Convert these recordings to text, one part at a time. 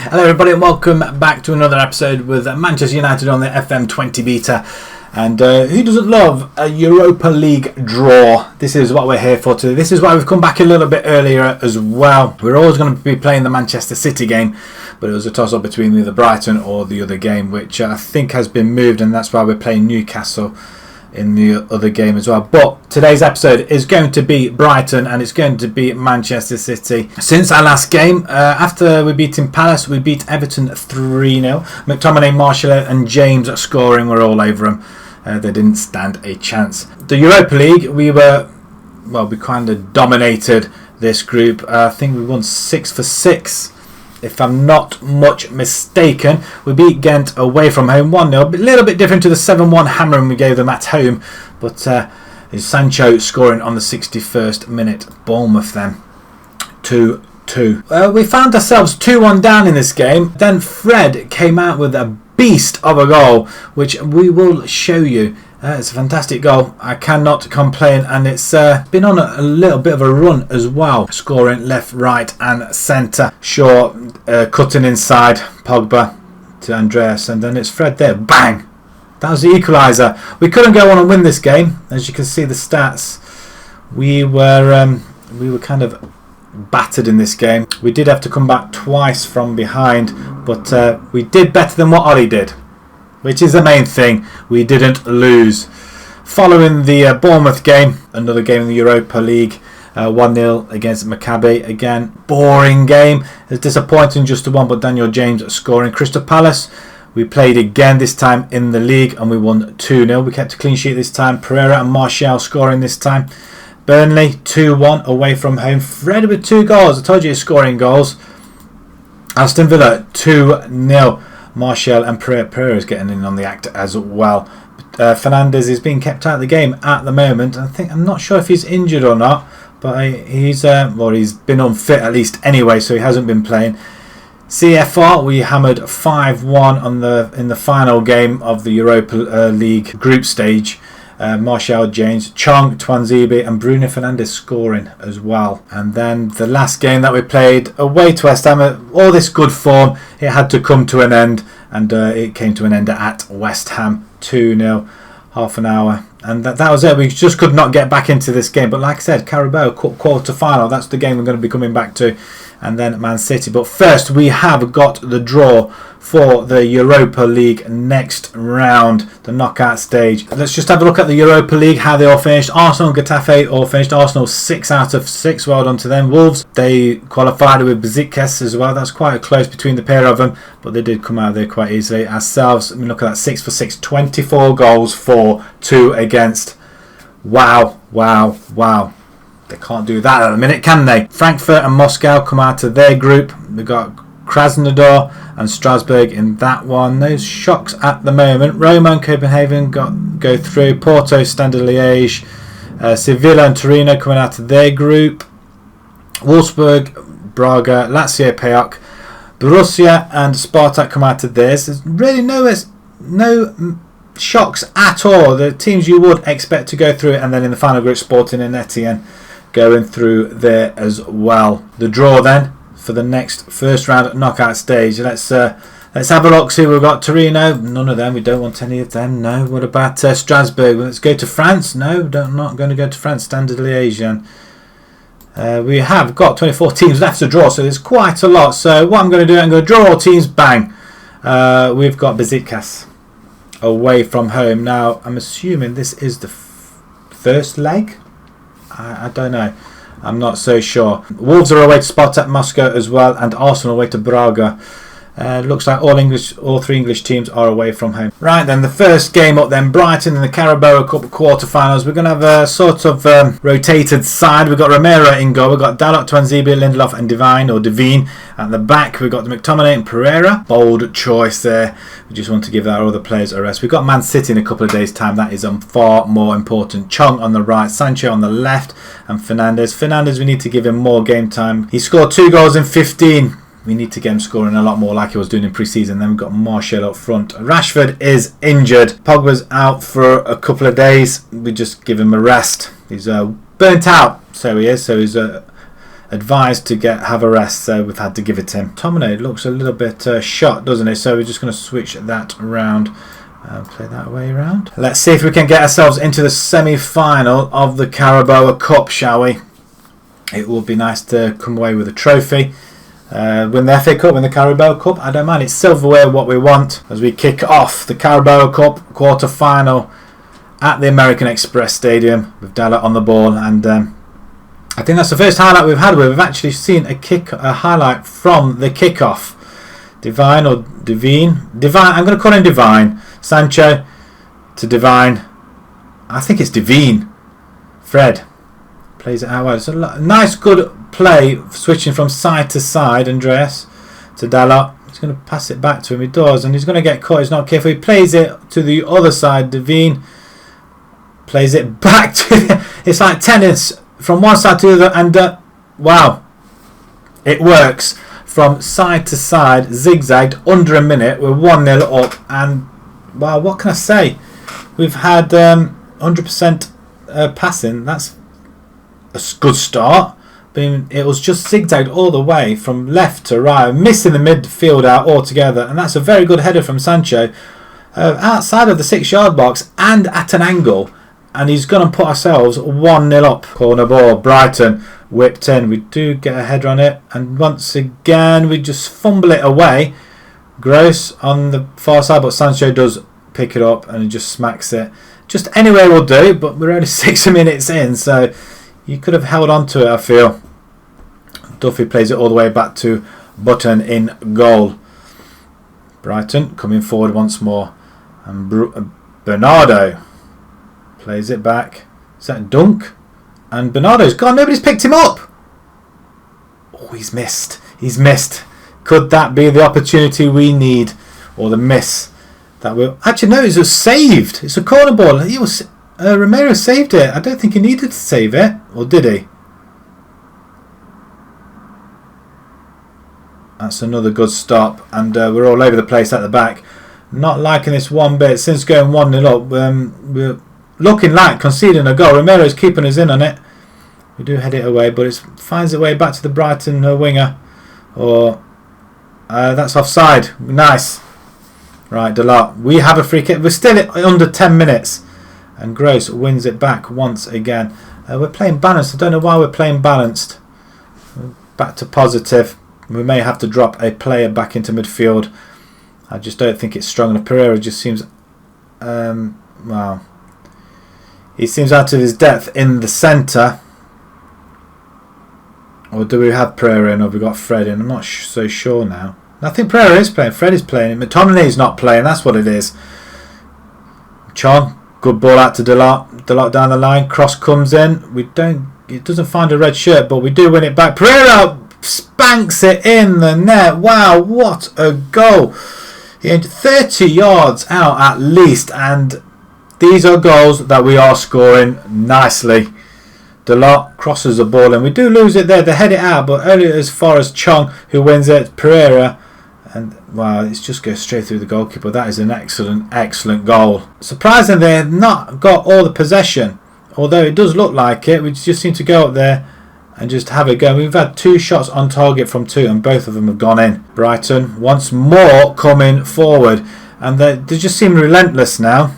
Hello everybody and welcome back to another episode with Manchester United on the FM20 beta. And who doesn't love a Europa League draw? This is what we're here for today. This is why we've come back a little bit earlier as well. We're always going to be playing the Manchester City game, but it was a toss-up between either Brighton or the other game, which I think has been moved, and that's why we're playing Newcastle in the other game as well. But today's episode is going to be Brighton and it's going to be Manchester City. Since our last game, after we beat Palace, we beat Everton 3-0. McTominay, Martial and James scoring, were all over them. They didn't stand a chance. The Europa League, we kind of dominated this group. I think we won 6 for 6. If I'm not much mistaken. We beat Ghent away from home 1-0. A little bit different to the 7-1 hammering we gave them at home. But Sancho scoring on the 61st minute. Bournemouth then 2-2. We found ourselves 2-1 down in this game. Then Fred came out with a beast of a goal, which we will show you. It's a fantastic goal. I cannot complain, and it's been on a little bit of a run as well, scoring left, right and centre. Shaw cutting inside, Pogba to Andreas, and then it's Fred there, bang! That was the equaliser. We couldn't go on and win this game. As you can see the stats, we were kind of battered in this game. We did have to come back twice from behind, but we did better than what Ollie did, which is the main thing. We didn't lose. Following the Bournemouth game, another game in the Europa League, 1-0 against Maccabi. Again, boring game. It's disappointing just to one, but Daniel James scoring. Crystal Palace, we played again, this time in the league, and we won 2-0. We kept a clean sheet this time. Pereira and Martial scoring this time. Burnley 2-1 away from home. Fred with 2 goals. I told you he's scoring goals. Aston Villa 2-0. Martial and Pereira is getting in on the act as well. Fernandes is being kept out of the game at the moment. I'm not sure if he's injured or not, but he's been unfit at least anyway, so he hasn't been playing. CFR, we hammered 5-1 in the final game of the Europa League group stage. Martial, James, Chong, Twanzebe and Bruno Fernandes scoring as well. And then the last game that we played away to West Ham, all this good form, it had to come to an end, and it came to an end at West Ham 2-0, half an hour, and that was it. We just could not get back into this game, but like I said, Carabao quarter final, that's the game we're going to be coming back to, and then Man City. But first we have got the draw for the Europa League next round, the knockout stage. Let's just have a look at the Europa League, how they all finished. Arsenal and Getafe all finished. Arsenal 6 out of 6, well done to them. Wolves, they qualified with Besiktas as well. That's quite close between the pair of them, but they did come out there quite easily. Ourselves, I mean, look at that, 6 for 6, 24 goals for, 2 against. Wow. They can't do that at the minute, can they? Frankfurt and Moscow come out of their group. We've got Krasnodar and Strasbourg in that one. No shocks at the moment. Roma and Copenhagen go through. Porto, Standard Liège, Sevilla and Torino coming out of their group. Wolfsburg, Braga, Lazio, PAOK, Borussia and Spartak come out of theirs. There's really no shocks at all. The teams you would expect to go through it, and then in the final group, Sporting and Etienne going through there as well. The draw then for the next first round knockout stage. Let's have a look. See, we've got Torino. None of them. We don't want any of them. No. What about Strasbourg? Let's go to France. No, not going to go to France. Standard Liège. We have got 24 teams left to draw, so there's quite a lot. So what I'm going to do, I'm going to draw all teams. Bang. We've got Besiktas away from home. Now, I'm assuming this is the first leg. I don't know. I'm not so sure. Wolves are away to Spartak Moscow as well, and Arsenal away to Braga. Looks like all 3 English teams are away from home. Right then, the first game up then, Brighton in the Carabao Cup quarterfinals. We're going to have a sort of rotated side. We've got Romero in goal. We've got Dalot, Twanzebe, Lindelof and Devine at the back. We've got the McTominay and Pereira. Bold choice there. We just want to give our other players a rest. We've got Man City in a couple of days' time. That is far more important. Chong on the right, Sancho on the left, and Fernandes. Fernandes, we need to give him more game time. He scored 2 goals in 15. We need to get him scoring a lot more like he was doing in pre-season. Then we've got Martial up front. Rashford is injured. Pogba's out for a couple of days. We just give him a rest. He's burnt out, so he is. So he's advised to have a rest, so we've had to give it to him. Tomine looks a little bit shot, doesn't it? So we're just going to switch that around. Play that way around. Let's see if we can get ourselves into the semi-final of the Carabao Cup, shall we? It would be nice to come away with a trophy. Win the FA Cup, win the Carabao Cup, I don't mind. It's silverware what we want as we kick off the Carabao Cup quarter-final at the American Express Stadium with Dalot on the ball. And I think that's the first highlight we've had where we've actually seen a highlight from the kick-off. Divine or Divine? Divine, I'm going to call him Divine. Sancho to Divine. I think it's Divine. Fred plays it out wide. It's a nice, good play, switching from side to side. Andreas to Dalot. He's going to pass it back to him. He does, and he's going to get caught. He's not careful. He plays it to the other side. Divine plays it back to. It's like tennis from one side to the other, and wow, it works from side to side, zigzagged under a minute. We're 1-0 up, and wow, what can I say? We've had 100% passing. That's a good start. But it was just zigzagged all the way from left to right, missing the midfield out altogether. And that's a very good header from Sancho outside of the 6-yard box and at an angle. And he's going to put ourselves 1-0 up. Corner ball, Brighton whipped in. We do get a header on it, and once again we just fumble it away. Gross on the far side, but Sancho does pick it up and he just smacks it. Just anywhere will do, but we're only 6 minutes in, so you could have held on to it, I feel. Duffy plays it all the way back to Button in goal. Brighton coming forward once more, and Bernardo plays it back. Is that Dunk? And Bernardo's gone. Nobody's picked him up. Oh, he's missed. He's missed. Could that be the opportunity we need, or the miss that will? Actually, no. It was saved. It's a corner ball. He was Romero saved it. I don't think he needed to save it, or did he? That's another good stop, and we're all over the place at the back. Not liking this one bit. Since going 1-0 up, we're looking like conceding a goal. Romero's keeping us in on it. We do head it away, but it finds its way back to the Brighton winger. Or that's offside. Nice. Right, Dalot. We have a free kick. We're still at under 10 minutes. And Gross wins it back once again. We're playing balanced. I don't know why we're playing balanced. Back to positive. We may have to drop a player back into midfield. I just don't think it's strong enough. Pereira just seems... well... He seems out of his depth in the centre. Or do we have Pereira in, or have we got Fred in? I'm not so sure now. I think Pereira is playing. Fred is playing. McTominay's not playing. That's what it is. Chon, good ball out to Dalot. Dalot down the line. Cross comes in. It doesn't find a red shirt, but we do win it back. Pereira spanks it in the net. Wow, what a goal. He had 30 yards out at least, and these are goals that we are scoring nicely. Dalot crosses the ball, and we do lose it there. They head it out, but only as far as Chong, who wins it. Pereira, and wow, it just goes straight through the goalkeeper. That is an excellent goal. Surprisingly, they have not got all the possession, although it does look like it. We just seem to go up there and just have a go. We've had 2 shots on target from 2, and both of them have gone in. Brighton once more coming forward, and they just seem relentless now.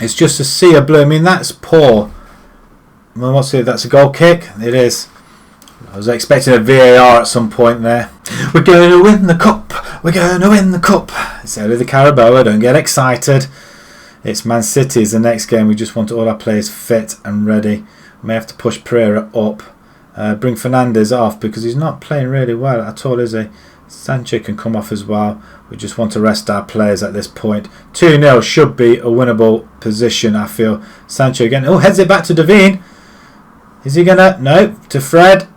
It's just a sea of blue. I mean, that's poor. Well, what's it? That's a goal kick. It is. I was expecting a VAR at some point there. We're going to win the cup. We're going to win the cup. It's only the Carabao. Don't get excited. It's Man City's the next game. We just want all our players fit and ready. We may have to push Pereira up. Bring Fernandes off because he's not playing really well at all, is he? Sancho can come off as well. We just want to rest our players at this point. 2-0 should be a winnable position, I feel. Sancho again. Oh, heads it back to Devine. Is he going to... No. To Fred.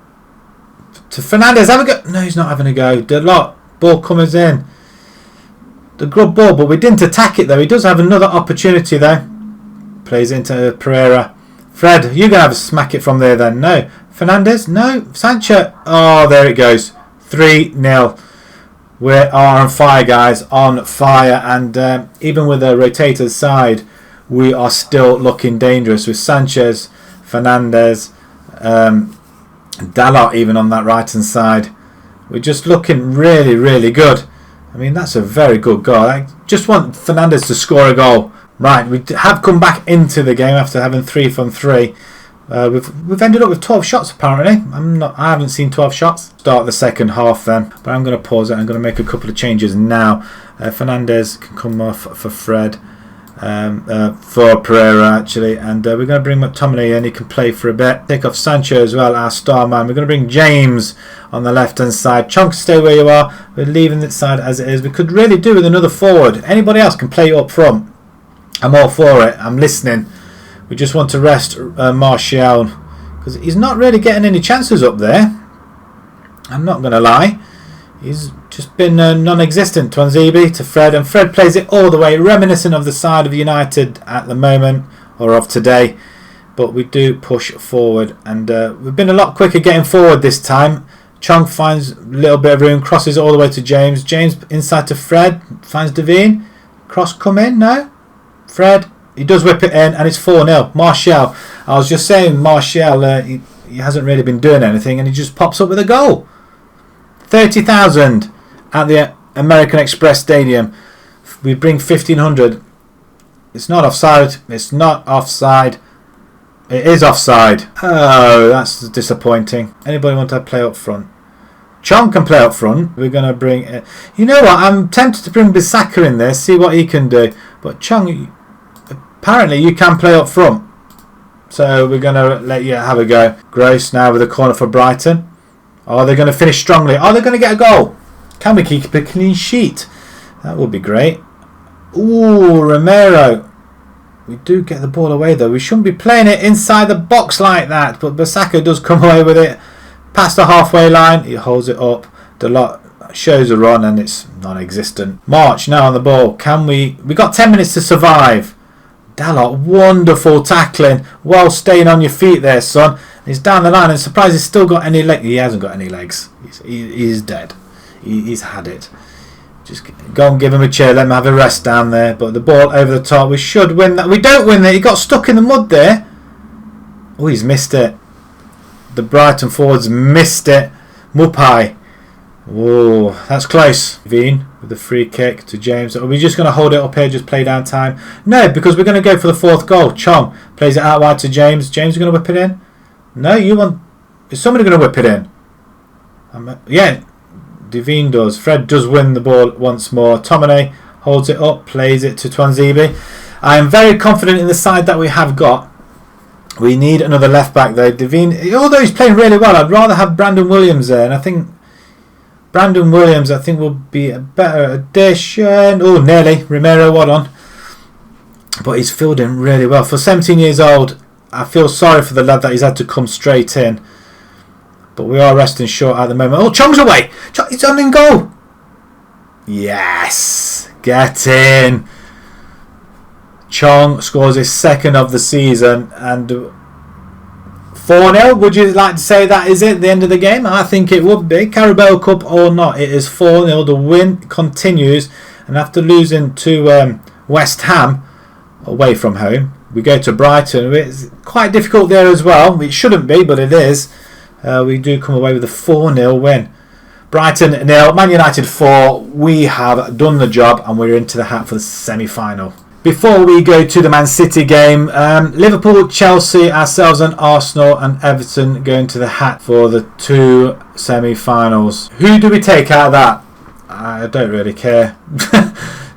To Fernandes. Have a go. No, he's not having a go. Dalot. Ball comes in. The good ball, but we didn't attack it though. He does have another opportunity though. Plays into Pereira. Fred, you're going to have a smack it from there then. No. Fernandes. No. Sancho. Oh, there it goes. 3-0. We are on fire, guys. On fire. And even with a rotated side, we are still looking dangerous with Sanchez, Fernandes, Dalot even on that right hand side. We're just looking really, really good. I mean, that's a very good goal. I just want Fernandez to score a goal. Right, we have come back into the game after having 3 from 3. We've ended up with 12 shots apparently. I haven't seen 12 shots. Start the second half then, but I'm going to pause it. I'm going to make a couple of changes now. Fernandez can come off for Fred, for Pereira actually, and we're going to bring McTominay in. He can play for a bit. Take off Sancho as well, our star man. We're going to bring James on the left hand side. Chunk, stay where you are. We're leaving this side as it is. We could really do with another forward. Anybody else can play up front. I'm all for it. I'm listening. We just want to rest Martial because he's not really getting any chances up there. I'm not going to lie. He's just been non-existent. Twanzebe to Fred, and Fred plays it all the way, reminiscent of the side of United at the moment, or of today. But we do push forward, and we've been a lot quicker getting forward this time. Chong finds a little bit of room, crosses all the way to James. James inside to Fred, finds Devine. Cross come in, no? Fred, he does whip it in, and it's 4-0. Martial, I was just saying, Martial, he hasn't really been doing anything, and he just pops up with a goal. 30,000 at the American Express Stadium. We bring 1,500. It's not offside. It's not offside. It is offside. Oh, that's disappointing. Anybody want to play up front? Chong can play up front. We're going to bring... you know what? I'm tempted to bring Bissaka in there, see what he can do. But Chong... apparently you can play up front, so we're going to let you have a go. Gross now with a corner for Brighton. Are they going to finish strongly? Are they going to get a goal? Can we keep a clean sheet? That would be great. Ooh, Romero. We do get the ball away though. We shouldn't be playing it inside the box like that, but Bissaka does come away with it past the halfway line. He holds it up. Dalot shows a run and it's non-existent. March now on the ball. Can we got 10 minutes to survive. Dalot, wonderful tackling. Well staying on your feet there, son. He's down the line and surprised he's still got any legs. He hasn't got any legs. He's dead. He's had it. Just go and give him a chair. Let him have a rest down there. But the ball over the top. We should win that. We don't win that. He got stuck in the mud there. Oh, he's missed it. The Brighton forwards missed it. Mupai. Whoa, that's close. Veen with the free kick to James. Are we just going to hold it up here, just play down time? No, because we're going to go for the 4th goal. Chong plays it out wide to James. James is going to whip it in. No, you want... is somebody going to whip it in? Yeah, Devine does. Fred does win the ball once more. Tomine holds it up, plays it to Twanzebe. I am very confident in the side that we have got. We need another left back though. Devine, although he's playing really well, I'd rather have Brandon Williams there, and I think Brandon Williams will be a better addition. Oh, nearly. Romero, what on? But he's filled in really well. For 17 years old, I feel sorry for the lad that he's had to come straight in. But we are resting short at the moment. Oh, Chong's away. He's on in goal. Yes. Get in. Chong scores his 2nd of the season. And 4-0. Would you like to say that is it, the end of the game? I think it would be. Carabao Cup or not. It is 4-0. The win continues. And after losing to West Ham away from home, we go to Brighton. It's quite difficult there as well. It shouldn't be, but it is. We do come away with a 4-0 win. Brighton 0, Man United 4. We have done the job and we're into the hat for the semi-final. Before we go to the Man City game, Liverpool, Chelsea, ourselves and Arsenal and Everton go into the hat for the 2 semi-finals. Who do we take out of that? I don't really care.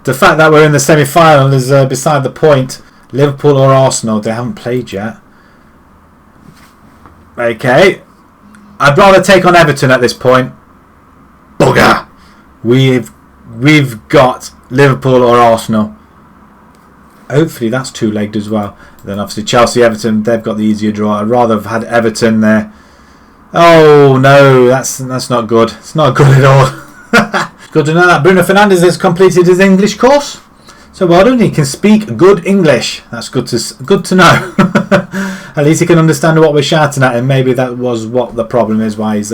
The fact that we're in the semi-final is beside the point. Liverpool or Arsenal, they haven't played yet. Okay. I'd rather take on Everton at this point. Bugger! We've got Liverpool or Arsenal. Hopefully that's 2-legged as well. Then obviously Chelsea, Everton, they've got the easier draw. I'd rather have had Everton there. Oh no, that's not good. It's not good at all. Good to know that Bruno Fernandes has completed his English course. So well done, he can speak good English. That's good to know. At least he can understand what we're shouting at him. Maybe that was what the problem is, why he's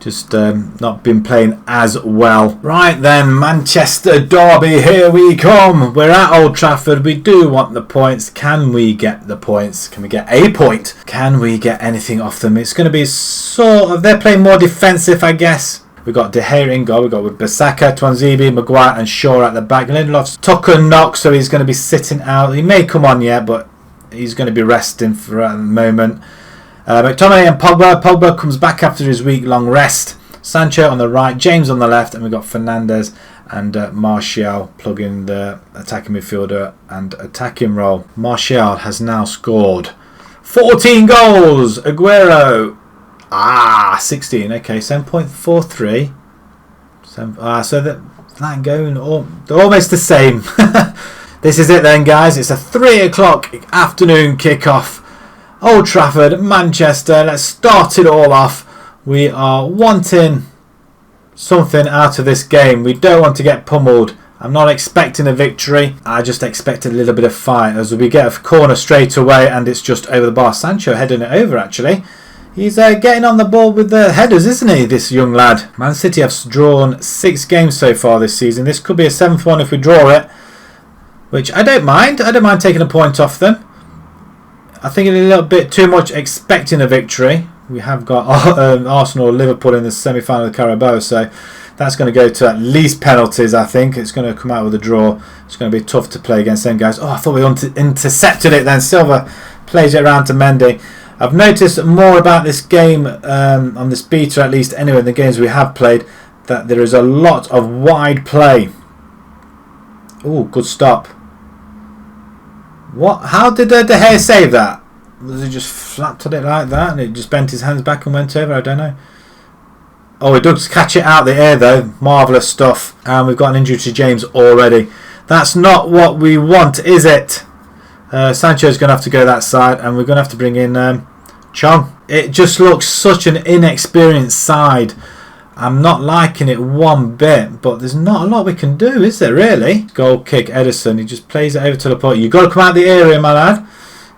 Just not been playing as well. Right then, Manchester Derby, here we come. We're at Old Trafford. We do want the points. Can we get the points? Can we get a point? Can we get anything off them? It's going to be sort of... They're playing more defensive, I guess. We've got De Gea in goal. We've got with Bissaka, Tuanzebe, Maguire and Shaw at the back. Lindelof's Tucker knocked, so he's going to be sitting out. He may come on yet, but he's going to be resting for the moment. McTominay and Pogba. Pogba comes back after his week-long rest. Sancho on the right, James on the left, and we've got Fernandes and Martial plugging the attacking midfielder and attacking role. Martial has now scored 14 goals. Aguero, 16. Okay, 7.43. So that going, they're almost the same. This is it then, guys. It's a 3 o'clock afternoon kickoff. Old Trafford, Manchester. Let's start it all off. We are wanting something out of this game. We don't want to get pummeled. I'm not expecting a victory. I just expect a little bit of fight as we get a corner straight away and it's just over the bar. Sancho heading it over actually. He's getting on the ball with the headers, isn't he, this young lad? Man City have drawn 6 games so far this season. This could be a 7th one if we draw it, which I don't mind. I don't mind taking a point off them. I think it's a little bit too much expecting a victory. We have got Arsenal or Liverpool in the semi-final of the Carabao, so that's going to go to at least penalties, I think. It's going to come out with a draw. It's going to be tough to play against them guys. Oh, I thought we intercepted it then. Silva plays it around to Mendy. I've noticed more about this game, on this beta at least, anyway, in the games we have played, that there is a lot of wide play. Oh, good stop. What? How did De Gea save that? Was he just flapped at it like that and it just bent his hands back and went over? I don't know. Oh, he does catch it out of the air though. Marvellous stuff. And we've got an injury to James already. That's not what we want, is it? Sancho's going to have to go that side and we're going to have to bring in Chong. It just looks such an inexperienced side. I'm not liking it one bit, but there's not a lot we can do, is there really? Goal kick, Edison. He just plays it over to Laporte. You've got to come out the area, my lad.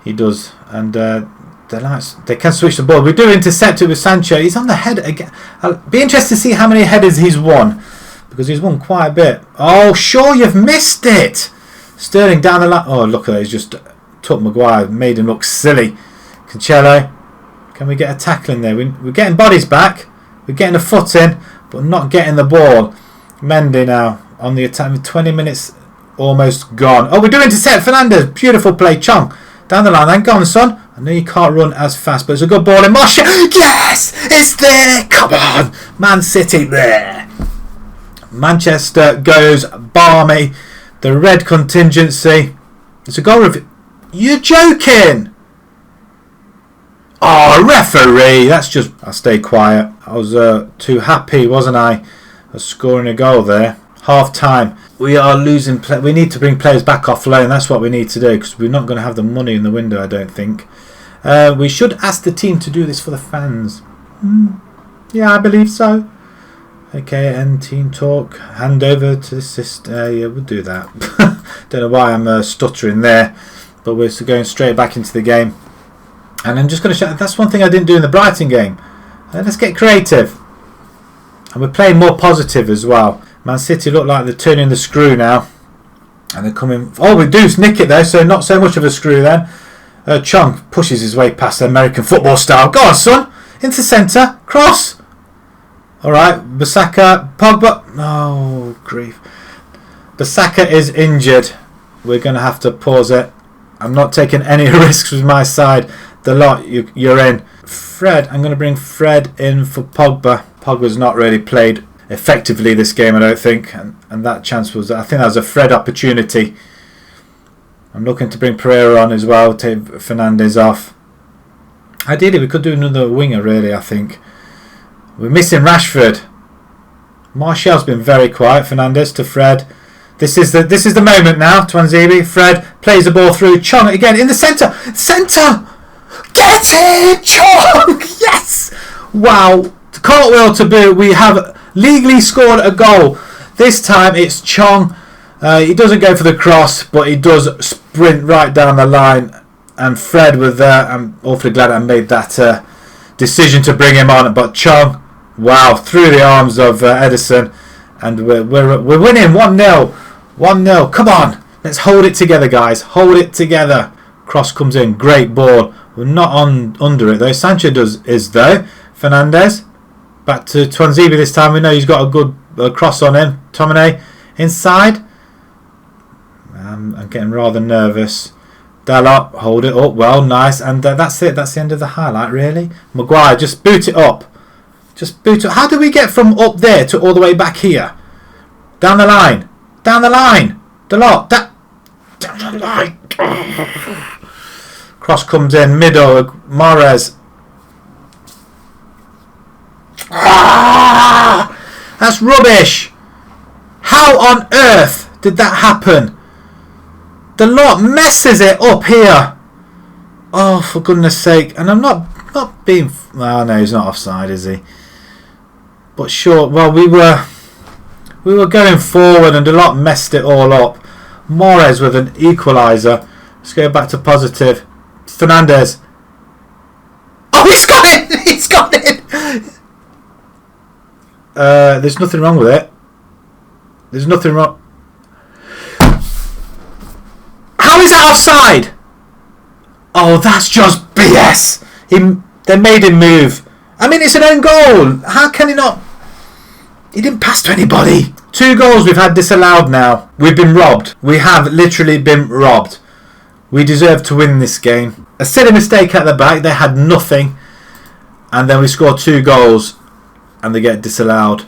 He does. And they can switch the ball. We do intercept it with Sancho. He's on the head again. I'll be interested to see how many headers he's won, because he's won quite a bit. Oh, sure, you've missed it. Sterling down the line. Oh, look at that. He's just took Maguire, made him look silly. Cancelo. Can we get a tackle in there? We're getting bodies back. We're getting a foot in, but not getting the ball. Mendy now on the attack with 20 minutes almost gone. Oh, we do intercept. Fernandes. Beautiful play. Chong. Down the line then. Go on, son. I know you can't run as fast, but it's a good ball in Martial. Yes! It's there! Come on! Man City there. Manchester goes balmy. The red contingency. It's a goal review. You're joking! Oh, referee! That's just... I'll stay quiet. I was too happy, wasn't I? Scoring a goal there. Half time. We are losing. We need to bring players back off loan. That's what we need to do, because we're not going to have the money in the window, I don't think. We should ask the team to do this for the fans. Yeah, I believe so. Okay, end team talk. Hand over to the sister. Yeah, we'll do that. Don't know why I'm stuttering there, but we're going straight back into the game. And I'm just going to show. That's one thing I didn't do in the Brighton game. Let's get creative. And we're playing more positive as well. Man City look like they're turning the screw now. And they're coming... Oh, we do nick it there, so not so much of a screw then. Chong pushes his way past the American football style. Go on, son. Into centre. Cross. Alright, Bissaka. Pogba. Oh, grief. Bissaka is injured. We're going to have to pause it. I'm not taking any risks with my side. The lot you're in. Fred. I'm going to bring Fred in for Pogba. Pogba's not really played effectively this game, I don't think, and that chance was, I think that was a Fred opportunity. I'm looking to bring Pereira on as well, take Fernandes off. Ideally we could do another winger really, I think. We're missing Rashford. Martial's been very quiet. Fernandes to Fred. This is the moment now. Tuanzebe, Fred plays the ball through. Chong again in the centre. Centre! Get it! Chong! Yes! Wow. Cartwheel to boot. We have legally scored a goal. This time it's Chong. He doesn't go for the cross, but he does sprint right down the line. And Fred was there. I'm awfully glad I made that decision to bring him on. But Chong, Wow, through the arms of Edison. And we're winning 1-0. 1-0. Come on. Let's hold it together, guys. Hold it together. Cross comes in. Great ball. We're not under it, though. Sancho is, though. Fernandez. Back to Twanzibi this time. We know he's got a good cross on him. Tomine inside. I'm getting rather nervous. Dalot, hold it up. Well, nice. And that's it. That's the end of the highlight, really. Maguire, just boot it up. Just boot it. How do we get from up there to all the way back here? Down the line. Down the line. Dalot. Down the line. Cross comes in. Middle. Mahrez. That's rubbish. How on earth did that happen? Dalot messes it up here. Oh, for goodness sake. And I'm not being... Oh, no, he's not offside, is he? But sure, well, we were going forward and Dalot messed it all up. Mahrez with an equaliser. Let's go back to positive. Fernandez. Oh, he's got it! He's got it! There's nothing wrong with it. There's nothing wrong. How is that offside? Oh, that's just BS. They made him move. I mean, it's an own goal. How can he not? He didn't pass to anybody. 2 goals we've had disallowed now. We've been robbed. We have literally been robbed. We deserve to win this game. A silly mistake at the back. They had nothing. And then we score 2 goals. And they get disallowed.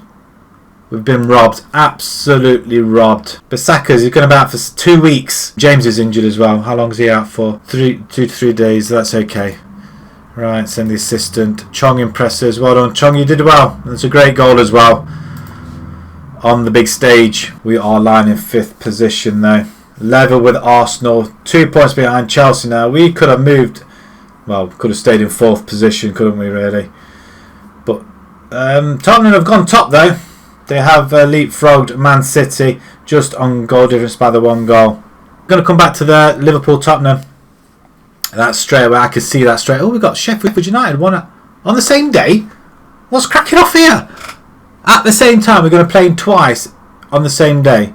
We've been robbed. Absolutely robbed. Bissaka's he's going to be out for 2 weeks. James is injured as well. How long is he out for? 2 to 3 days. That's okay. Right, send the assistant. Chong impresses. Well done, Chong. You did well. That's a great goal as well. On the big stage. We are lying in 5th position though. Level with Arsenal. 2 points behind Chelsea now. We could have moved. Well, could have stayed in 4th position, couldn't we really? But Tottenham have gone top though. They have leapfrogged Man City just on goal difference by the 1 goal. I'm going to come back to the Liverpool-Tottenham. That's straight away. I could see that straight. Oh, we've got Sheffield United on the same day. What's cracking off here? At the same time, we're going to play them twice on the same day.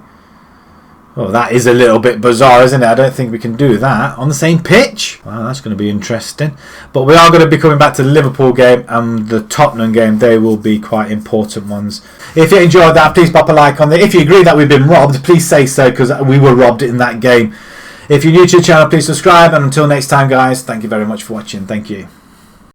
Oh, that is a little bit bizarre, isn't it? I don't think we can do that on the same pitch. Well, that's going to be interesting. But we are going to be coming back to the Liverpool game and the Tottenham game. They will be quite important ones. If you enjoyed that, please pop a like on it. If you agree that we've been robbed, please say so, because we were robbed in that game. If you're new to the channel, please subscribe. And until next time, guys, thank you very much for watching. Thank you.